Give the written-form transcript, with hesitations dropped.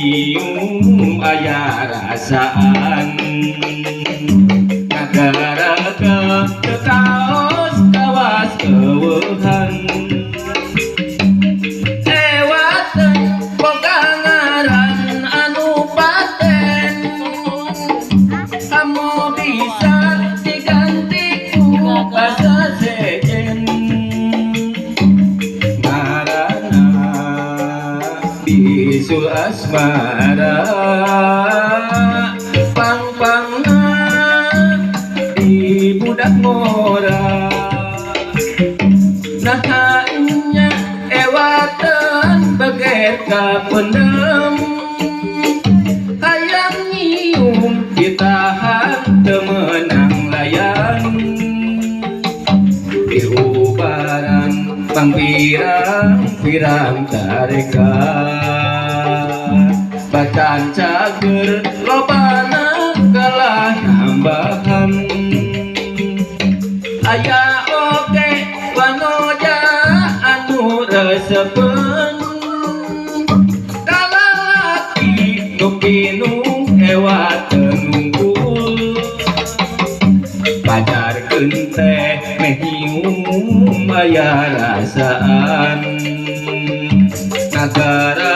nyium aya rasaan negara ke kaos kawas keueuhan ewateun boga ngaran anu paten amo bisa diganti ku kasasejen ngaranna bisul asmara pang-pangna di budak ngora nahanya ewateun beger ka pendem hayang nyium ditahan teu meunang layan diubaran pangpirang-pirang tarekat bacaan cager lobana kalah nambahan aya oge wanoja anu resepen kalalaki nu pinung ewateun nunggul pajarkeun teh meh nyium aya rasaan negara